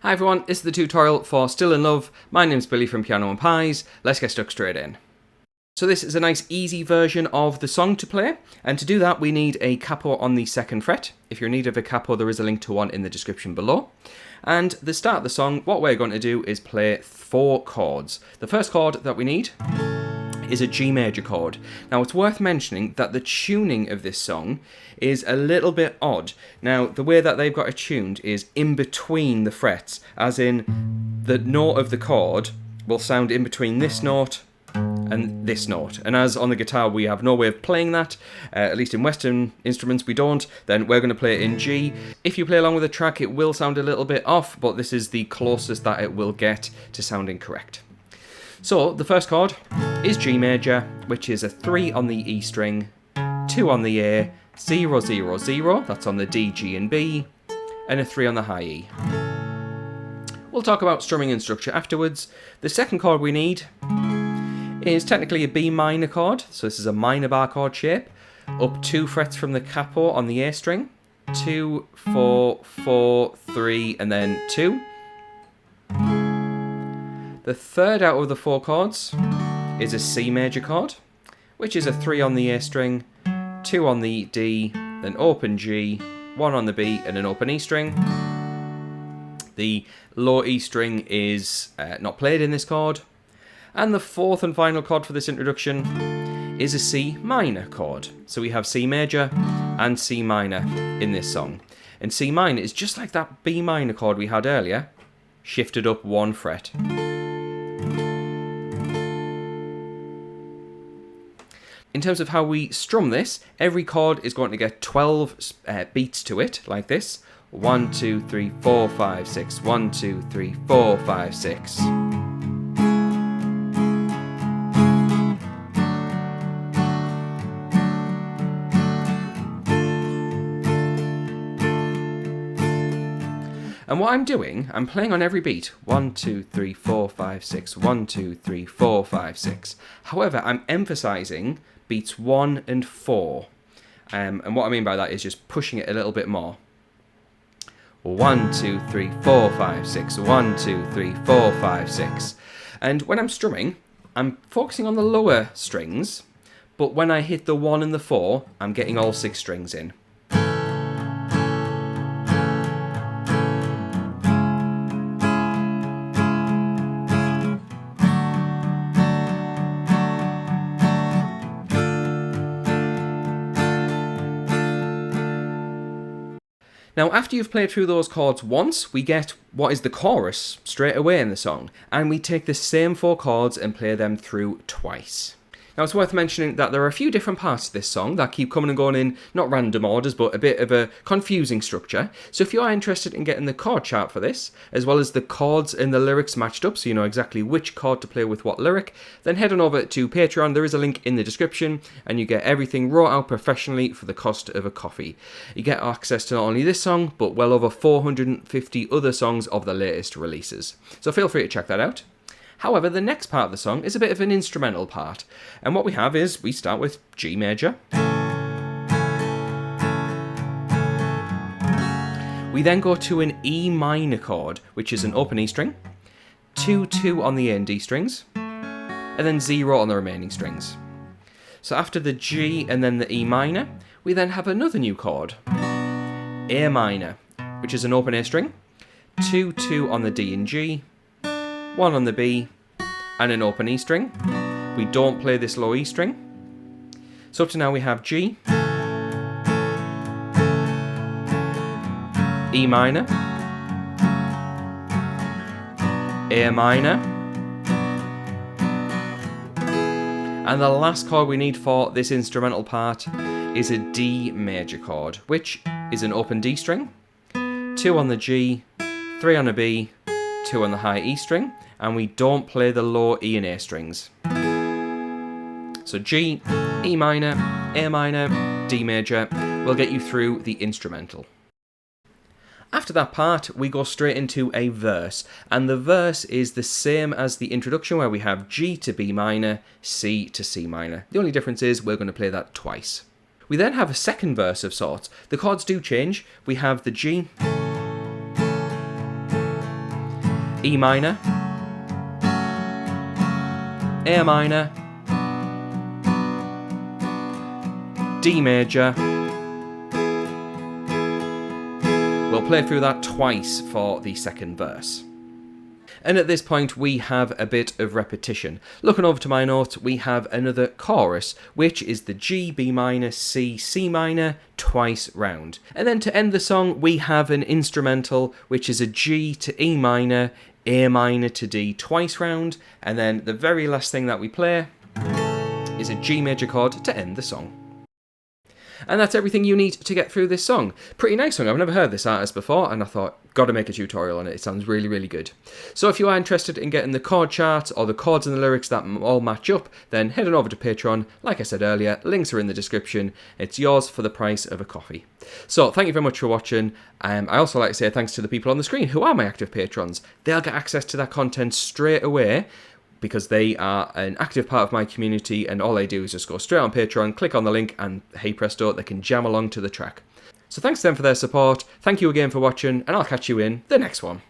Hi everyone, this is the tutorial for Still in Love. My name's Billy from Piano and Pies. Let's get stuck straight in. So this is a nice easy version of the song to play, and to do that we need a capo on the 2nd fret. If you're in need of a capo, there is a link to one in the description below. And the start of the song, what we're going to do is play 4 chords. The first chord that we need is a G major chord. Now it's worth mentioning that the tuning of this song is a little bit odd. Now the way that they've got it tuned is in between the frets, as in the note of the chord will sound in between this note and this note, and as on the guitar we have no way of playing that, at least in Western instruments we don't, then we're going to play it in G. If you play along with the track it will sound a little bit off, but this is the closest that it will get to sounding correct. So the first chord is G major, which is a 3 on the E string, 2 on the A, 0, 0, 0, that's on the D, G and B, and a 3 on the high E. We'll talk about strumming and structure afterwards. The second chord we need is technically a B minor chord, so this is a minor bar chord shape, up 2 frets from the capo on the A string, 2, 4, 4, 3, and then 2. The third out of the 4 chords is a C major chord, which is a 3 on the A string, 2 on the D, then open G, 1 on the B, and an open E string. The low E string is not played in this chord. And the 4th and final chord for this introduction is a C minor chord. So we have C major and C minor in this song. And C minor is just like that B minor chord we had earlier, shifted up 1 fret. In terms of how we strum this, every chord is going to get 12 beats to it, like this. 1, 2, 3, 4, 5, 6. 1, 2, 3, 4, 5, 6. And what I'm doing, I'm playing on every beat. 1, 2, 3, 4, 5, 6. 1, 2, 3, 4, 5, 6. However, I'm emphasizing beats 1 and 4. And what I mean by that is just pushing it a little bit more. 1, 2, 3, 4, 5, 6. 1, 2, 3, 4, 5, 6. And when I'm strumming, I'm focusing on the lower strings, but when I hit the 1 and the 4, I'm getting all 6 strings in. Now after you've played through those chords once, we get what is the chorus straight away in the song, and we take the same 4 chords and play them through twice. Now it's worth mentioning that there are a few different parts to this song that keep coming and going in not random orders, but a bit of a confusing structure. So if you are interested in getting the chord chart for this, as well as the chords and the lyrics matched up so you know exactly which chord to play with what lyric, then head on over to Patreon. There is a link in the description and you get everything wrote out professionally for the cost of a coffee. You get access to not only this song, but well over 450 other songs of the latest releases. So feel free to check that out. However, the next part of the song is a bit of an instrumental part, and what we have is we start with G major. We then go to an E minor chord, which is an open E string, 2, 2 on the A and D strings, and then 0 on the remaining strings. So after the G and then the E minor, we then have another new chord, A minor, which is an open A string, 2, 2 on the D and G, 1 on the B, and an open E string. We don't play this low E string. So up to now we have G, E minor, A minor, and the last chord we need for this instrumental part is a D major chord, which is an open D string, 2 on the G, 3 on a B, 2 on the high E string, and we don't play the low E and A strings. So G, E minor, A minor, D major will get you through the instrumental. After that part, we go straight into a verse, and the verse is the same as the introduction where we have G to B minor, C to C minor. The only difference is we're going to play that twice. We then have a second verse of sorts. The chords do change. We have the G, E minor, A minor, D major. We'll play through that twice for the second verse. And at this point we have a bit of repetition. Looking over to my notes, we have another chorus, which is the G, B minor, C, C minor, twice round. And then to end the song, we have an instrumental, which is a G to E minor, A minor to D, twice round. And then the very last thing that we play is a G major chord to end the song. And that's everything you need to get through this song. Pretty nice song. I've never heard this artist before, and I thought, gotta make a tutorial on it. It sounds really, really good. So if you are interested in getting the chord charts or the chords and the lyrics that all match up, then head on over to Patreon. Like I said earlier, links are in the description. It's yours for the price of a coffee. So thank you very much for watching. I also like to say thanks to the people on the screen who are my active patrons. They'll get access to that content straight away, because they are an active part of my community, and all they do is just go straight on Patreon, click on the link, and hey presto, they can jam along to the track. So thanks to them for their support, thank you again for watching, and I'll catch you in the next one.